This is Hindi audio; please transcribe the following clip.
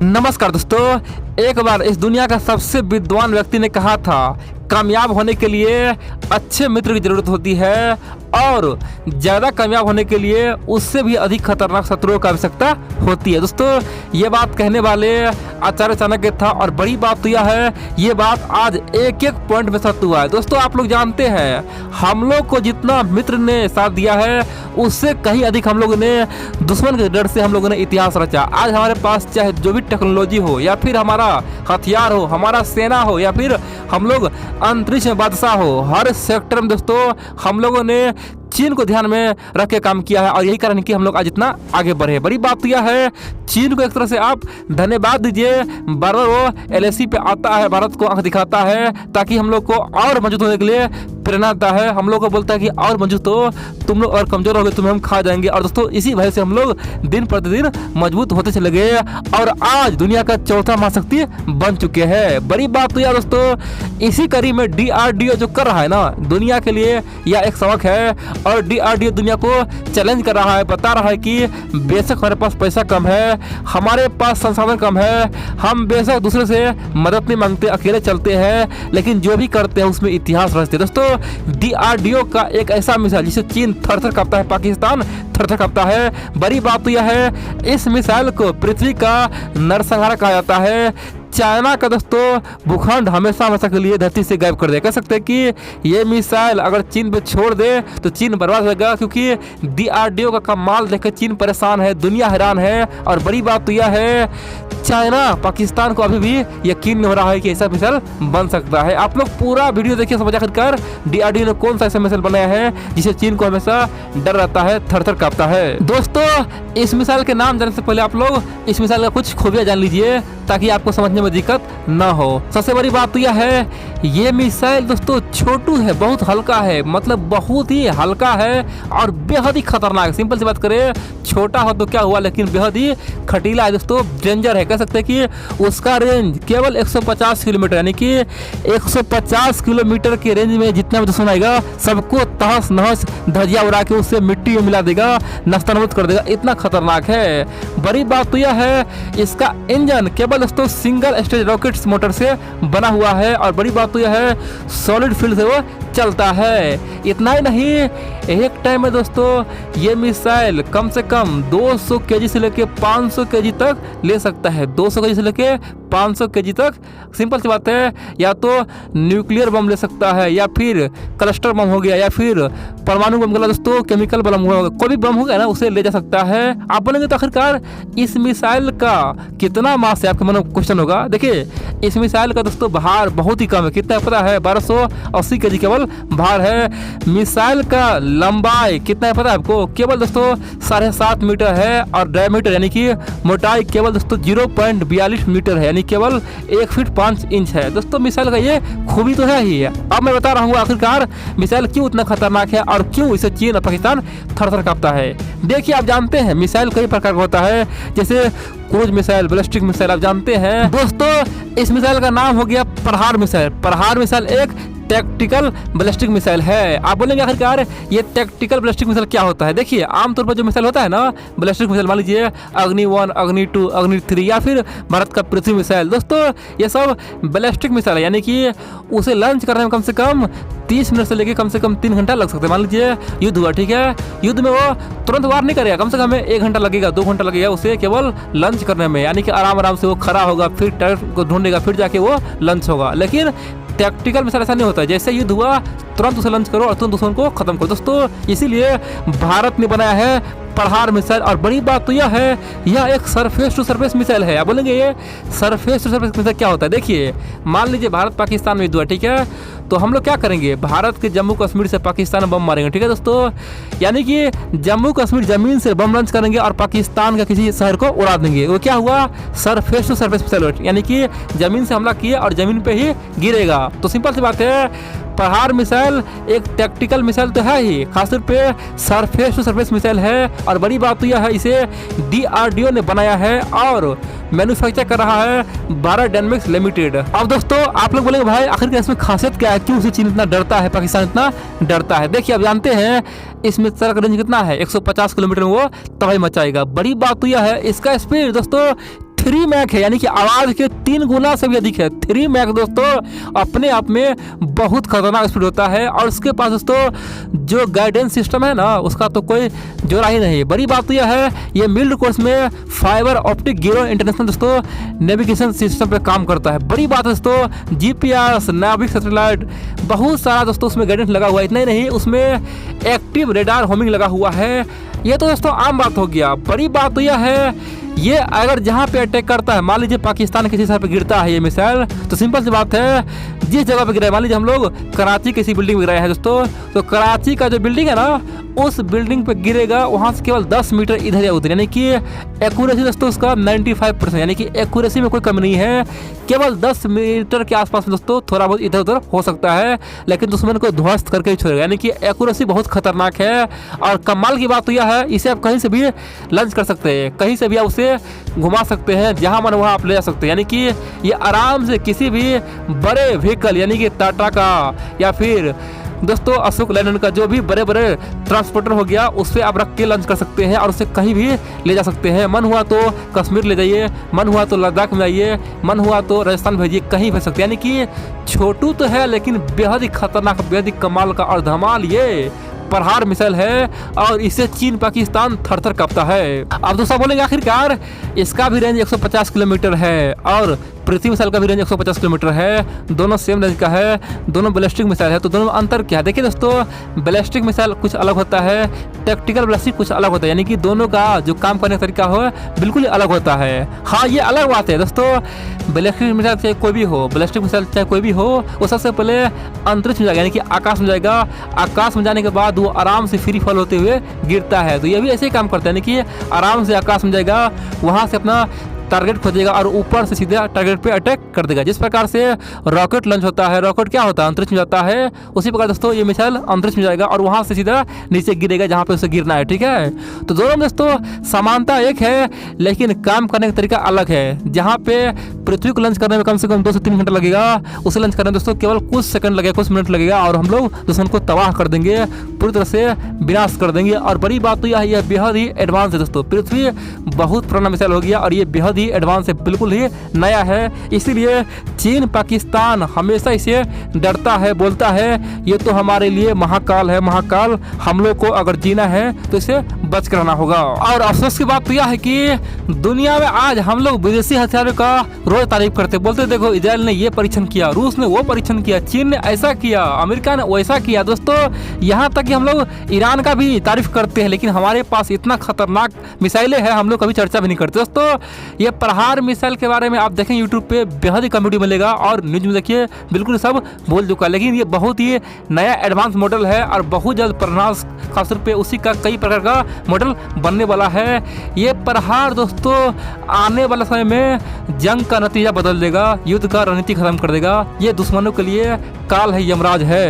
नमस्कार दोस्तों, एक बार इस दुनिया का सबसे विद्वान व्यक्ति ने कहा था, कामयाब होने के लिए अच्छे मित्र की जरूरत होती है और ज़्यादा कामयाब होने के लिए उससे भी अधिक खतरनाक शत्रुओं की आवश्यकता होती है। दोस्तों, ये बात कहने वाले आचार्य चाणक्य था और बड़ी बात तो यह है, ये बात आज एक एक पॉइंट में सत्य हुआ है। दोस्तों, आप लोग जानते हैं, हम लोग को जितना मित्र ने साथ दिया है उससे कहीं अधिक हम लोगों ने दुश्मन के डर से हम लोगों ने इतिहास रचा। आज हमारे पास चाहे जो भी टेक्नोलॉजी हो या फिर हमारा हथियार हो, हमारा सेना हो या फिर हम लोग अंतरिक्ष में बादशाह हो, हर सेक्टर में दोस्तों हम लोगों ने चीन को ध्यान में रख के काम किया है और यही कारण है कि हम लोग आज इतना आगे बढ़े। बड़ी बात तो यह है, चीन को एक तरह से आप धन्यवाद दीजिए, बार बार वो एलएसी पे आता है, भारत को आंख दिखाता है ताकि हम लोग को और मजबूत होने के लिए प्रेरणा देता है। हम लोग को बोलता है कि और मजबूत हो, तुम लोग और कमजोर हो गए, तुम्हें हम खा जाएंगे। और दोस्तों, इसी वजह से हम लोग दिन प्रतिदिन मजबूत होते चले गए और आज दुनिया का चौथा महाशक्ति बन चुके हैं। बड़ी बात तो यार दोस्तों, इसी कड़ी में DRDO जो कर रहा है ना, दुनिया के लिए यह एक सबक है और DRDO दुनिया को चैलेंज कर रहा है, बता रहा है कि बेशक हमारे पास पैसा कम है, हमारे पास संसाधन कम है, हम बेशक दूसरे से मदद नहीं मांगते, अकेले चलते हैं, लेकिन जो भी करते हैं उसमें इतिहास रचते हैं। दोस्तों, DRDO का एक ऐसा मिसाइल जिसे चीन थर-थर कांपता है, पाकिस्तान थर-थर कांपता है। बड़ी बात तो यह है, इस मिसाइल को पृथ्वी का नरसंहार कहा जाता है। चाइना का दोस्तों भूखंड हमेशा हमेशा के लिए धरती से गायब कर दे। कह सकते हैं कि ये मिसाइल अगर चीन पे छोड़ दे तो चीन बर्बाद होगा, क्योंकि DRDO का कमाल देखकर चीन परेशान है, दुनिया हैरान है। और बड़ी बात तो यह है, चाइना पाकिस्तान को अभी भी यकीन नहीं हो रहा है कि ऐसा मिसाइल बन सकता है। आप लोग पूरा वीडियो देखिए, समझ आखिरकार DRDO ने कौन सा ऐसा मिसाइल बनाया है जिसे चीन को हमेशा डर रहता है, थर-थर कांपता है। दोस्तों, इस मिसाइल के नाम जानने से पहले आप लोग इस मिसाइल का कुछ खूबियां जान लीजिए ताकि आपको समझने में दिक्कत ना हो। सबसे बड़ी बात तो यह है, ये मिसाइल दोस्तों छोटू है, बहुत हल्का है, मतलब बहुत ही हल्का है और बेहद ही खतरनाक है। सिंपल सी बात करें, छोटा हो तो क्या हुआ, लेकिन बेहद ही खटीला है दोस्तों, डेंजर है। कह सकते हैं कि उसका रेंज केवल 150 किलोमीटर, यानी कि 150 किलोमीटर के रेंज में जितना भी दुश्मन आएगा सबको तहस नहस धजिया उड़ा के उससे मिट्टी में मिला देगा, नस्तनाबूद कर देगा, इतना खतरनाक है। बड़ी बात तो यह है, इसका इंजन केवल दोस्तों सिंगल स्टेज रॉकेट्स मोटर से बना हुआ है और बड़ी बात तो यह है, सॉलिड फ्यूल से वो चलता है। इतना ही नहीं, एक टाइम में दोस्तों ये मिसाइल कम से कम 200 केजी से लेके 500 केजी तक ले सकता है। 200 केजी से लेके 500 केजी तक। सिंपल सी बात है, या तो न्यूक्लियर बम ले सकता है या फिर क्लस्टर बम हो गया या फिर परमाणु बम गला दोस्तों, केमिकल बम होगा, कोई भी बम होगा ना उसे ले जा सकता है। आप बोलेंगे तो आखिरकार इस मिसाइल का कितना मास है, आपके मन में क्वेश्चन होगा। देखिए, इस मिसाइल का दोस्तों भार बहुत ही कम है, कितना पता है, 1280 केजी केवल भार है। मिसाइल का लंबाई कितना है पता है आपको, केवल दोस्तों 7.5 मीटर है और डायमीटर यानी कि मोटाई केवल दोस्तों 0.42 मीटर है, यानी केवल 1 फीट 5 इंच है। दोस्तों, मिसाइल का ये खूबी तो है ही है। अब मैं बता रहा हूँ आखिरकार मिसाइल क्यों इतना खतरनाक है और क्यों इसे चीन और पाकिस्तान थर-थर कांपता है। देखिए, आप जानते हैं मिसाइल कई प्रकार का होता है, जैसे क्रूज मिसाइल, बैलिस्टिक मिसाइल, आप जानते हैं। दोस्तों, इस मिसाइल का नाम हो गया प्रहार मिसाइल। प्रहार मिसाइल एक टैक्टिकल बैलिस्टिक मिसाइल है। आप बोलेंगे आखिरकार ये टैक्टिकल बैलिस्टिक मिसाइल क्या होता है। देखिए, आमतौर पर जो मिसाइल होता है ना बैलिस्टिक मिसाइल, मान लीजिए अग्नि 1, अग्नि 2, अग्नि 3 या फिर भारत का पृथ्वी मिसाइल, दोस्तों ये सब बैलिस्टिक मिसाइल है, यानी कि उसे लॉन्च करने में कम से कम 30 मिनट से लेकर कम से कम 3 घंटा लग सकते हैं। मान लीजिए युद्ध हुआ, ठीक है, युद्ध में वो तुरंत वार नहीं करेगा, कम से कम 1 घंटा लगेगा, 2 घंटा लगेगा उसे केवल लॉन्च करने में, यानी कि आराम आराम से वो खड़ा होगा, फिर टारगेट को ढूंढेगा, फिर जाके वो लॉन्च होगा। लेकिन टैक्टिकल मिसाइल ऐसा नहीं होता है, जैसे युद्ध हुआ तुरंत उसे लॉन्च करो और तुरंत दुश्मन को खत्म करो। दोस्तों, इसीलिए भारत ने बनाया है प्रहार मिसाइल। और बड़ी बात तो यह है, यह एक सरफेस टू सरफेस मिसाइल है। आप बोलेंगे ये सरफेस टू सरफेस मिसाइल क्या होता है। देखिए, मान लीजिए भारत पाकिस्तान में युद्ध हुआ, ठीक है, तो हम लोग क्या करेंगे, भारत के जम्मू कश्मीर से पाकिस्तान में बम मारेंगे, ठीक है दोस्तों, यानी कि जम्मू कश्मीर जमीन से बम लॉन्च करेंगे और पाकिस्तान का किसी शहर को उड़ा देंगे। वो क्या हुआ, सरफेस टू सरफेस मिसाइल, यानी कि जमीन से हमला किया और जमीन पे ही गिरेगा। तो सिंपल सी बात है, प्रहार मिसाइल एक टैक्टिकल मिसाइल तो है ही, खासतौर पे सरफेस टू सरफेस मिसाइल है। और बड़ी बात तो यह है, इसे DRDO ने बनाया है और मैन्युफैक्चर कर रहा है भारत डायनेमिक्स लिमिटेड। अब दोस्तों, आप लोग बोलेंगे भाई आखिर इसमें खासियत क्या है, क्यों से चीन इतना डरता है, पाकिस्तान इतना डरता है। देखिए, आप जानते हैं इस मिसाइल का रेंज कितना है, 150 किलोमीटर में वो तबाही मचाएगा। बड़ी बात तो यह है, इसका स्पीड दोस्तों 3 मैक है, यानी कि आवाज के 3 गुना से भी अधिक है। 3 मैक दोस्तों अपने आप में बहुत खतरनाक स्पीड होता है, और उसके पास दोस्तों जो गाइडेंस सिस्टम है ना, उसका तो कोई जोड़ा ही नहीं। बड़ी बात तो यह है, ये मिल्ड कोर्स में फाइबर ऑप्टिक गिरो इंटरनेशनल दोस्तों नेविगेशन सिस्टम पे काम करता है। बड़ी बात है दोस्तों, जीपीएस, नाविक सैटेलाइट, बहुत सारा दोस्तों उसमें गाइडेंस लगा हुआ है। इतना ही नहीं, उसमें एक्टिव रेडार होमिंग लगा हुआ है। ये तो दोस्तों आम बात हो गया। बड़ी बात तो यह है, ये अगर जहाँ पे अटैक करता है, मान लीजिए पाकिस्तान किसी शहर पे गिरता है ये मिसाइल, तो सिंपल सी बात है, जिस जगह पे गिरा है, मान लीजिए हम लोग कराची किसी बिल्डिंग में गिराए हैं दोस्तों, तो कराची का जो बिल्डिंग है ना, उस बिल्डिंग पे गिरेगा, वहाँ से केवल 10 मीटर इधर या उधर, यानी कि एक्यूरेसी दोस्तों उसका 95%, यानी कि एक्यूरेसी में कोई कमी नहीं है। केवल 10 मीटर के आसपास में दोस्तों थोड़ा बहुत इधर उधर हो सकता है, लेकिन दुश्मन को ध्वस्त करके ही छोड़ेगा, यानी कि एक्यूरेसी बहुत खतरनाक है। और कमाल की बात तो यह है, इसे आप कहीं से भी लॉन्च कर सकते हैं, कहीं से भी आप उसे घुमा सकते हैं, जहां मन वहां आप ले जा सकते हैं। यानी कि ये आराम से किसी भी बड़े व्हीकल, यानी कि टाटा का या फिर दोस्तों अशोक लेलैंड का जो भी बड़े बड़े ट्रांसपोर्टर हो गया, उससे आप रख के लॉन्च कर सकते हैं और उसे कहीं भी ले जा सकते हैं। मन हुआ तो कश्मीर ले जाइए, मन हुआ तो लद्दाख में जाइए, मन हुआ तो राजस्थान भेजिए, कहीं भेज सकते हैं। यानी कि छोटू तो है, लेकिन बेहद ही खतरनाक, बेहद ही कमाल का और धमाल ये प्रहार मिसाइल है, और इससे चीन पाकिस्तान थर-थर कांपता है। अब दोस्तों बोलेंगे आखिरकार इसका भी रेंज 150 किलोमीटर है और पृथ्वी मिसाइल का भी रेंज 150 किलोमीटर है, दोनों सेम रेंज का है, दोनों बैलिस्टिक मिसाइल है, तो दोनों में अंतर क्या है? देखिए दोस्तों, बैलिस्टिक मिसाइल कुछ अलग होता है, टैक्टिकल बैलिस्टिक कुछ अलग होता है, यानी कि दोनों का जो काम करने का तरीका हो बिल्कुल ही अलग होता है। हाँ, ये अलग बात है दोस्तों, बैलिस्टिक मिसाइल चाहे कोई भी हो, बैलिस्टिक मिसाइल चाहे कोई भी हो, वो सबसे पहले अंतरिक्ष में जाएगा, यानी कि आकाश में जाएगा। आकाश में जाने के बाद वो आराम से फ्री फॉल होते हुए गिरता है, तो ये भी ऐसे ही काम करता है, यानी कि आराम से आकाश में जाएगा, वहाँ से अपना टारगेट खोजेगा और ऊपर से सीधा टारगेट पे अटैक कर देगा। जिस प्रकार से रॉकेट लॉन्च होता है, रॉकेट क्या होता है, अंतरिक्ष में जाता है, उसी प्रकार दोस्तों ये मिसाइल अंतरिक्ष में जाएगा और वहां से सीधा नीचे गिरेगा जहां पे उसे गिरना है। ठीक है, तो दोनों में दोस्तों समानता एक है, लेकिन काम करने का तरीका अलग है। जहाँ पे पृथ्वी को लॉन्च करने में कम से कम 2 से 3 घंटा लगेगा, उसे लॉन्च करने में दोस्तों केवल कुछ सेकंड लगेगा, कुछ मिनट लगेगा, और हम लोग दुश्मन को तबाह कर देंगे, पूरी तरह से विनाश कर देंगे। और बड़ी बात तो यह बेहद ही एडवांस है दोस्तों, पृथ्वी बहुत पुराना मिसाइल हो गया और ये बेहद ही एडवांस है, बिल्कुल ही नया है। इसीलिए चीन पाकिस्तान हमेशा इसे डरता है, बोलता है ये तो हमारे लिए महाकाल है, महाकाल, हम लोग को अगर जीना है तो इसे बच कर रहना होगा। और अफसोस की बात तो यह है कि दुनिया में आज हम लोग विदेशी हथियारों का रोज तारीफ करते, बोलते देखो इजराइल ने ये परीक्षण किया, रूस ने वो परीक्षण किया, चीन ने ऐसा किया, अमेरिका ने वैसा किया। दोस्तों यहाँ तक कि हम लोग ईरान का भी तारीफ करते हैं, लेकिन हमारे पास इतना खतरनाक मिसाइलें हैं, हम लोग कभी चर्चा भी नहीं करते। दोस्तों ये प्रहार मिसाइल के बारे में आप देखें यूट्यूब पे बेहद ही कॉमेडी मिलेगा, और न्यूज में देखिए बिल्कुल सब बोल चुका है, लेकिन ये बहुत ही नया एडवांस मॉडल है और बहुत जल्द प्रहार खासतौर पे उसी का कई प्रकार का मॉडल बनने वाला है। ये प्रहार दोस्तों आने वाले समय में जंग का नतीजा बदल देगा, युद्ध का रणनीति खत्म कर देगा। ये दुश्मनों के लिए काल है, यमराज है।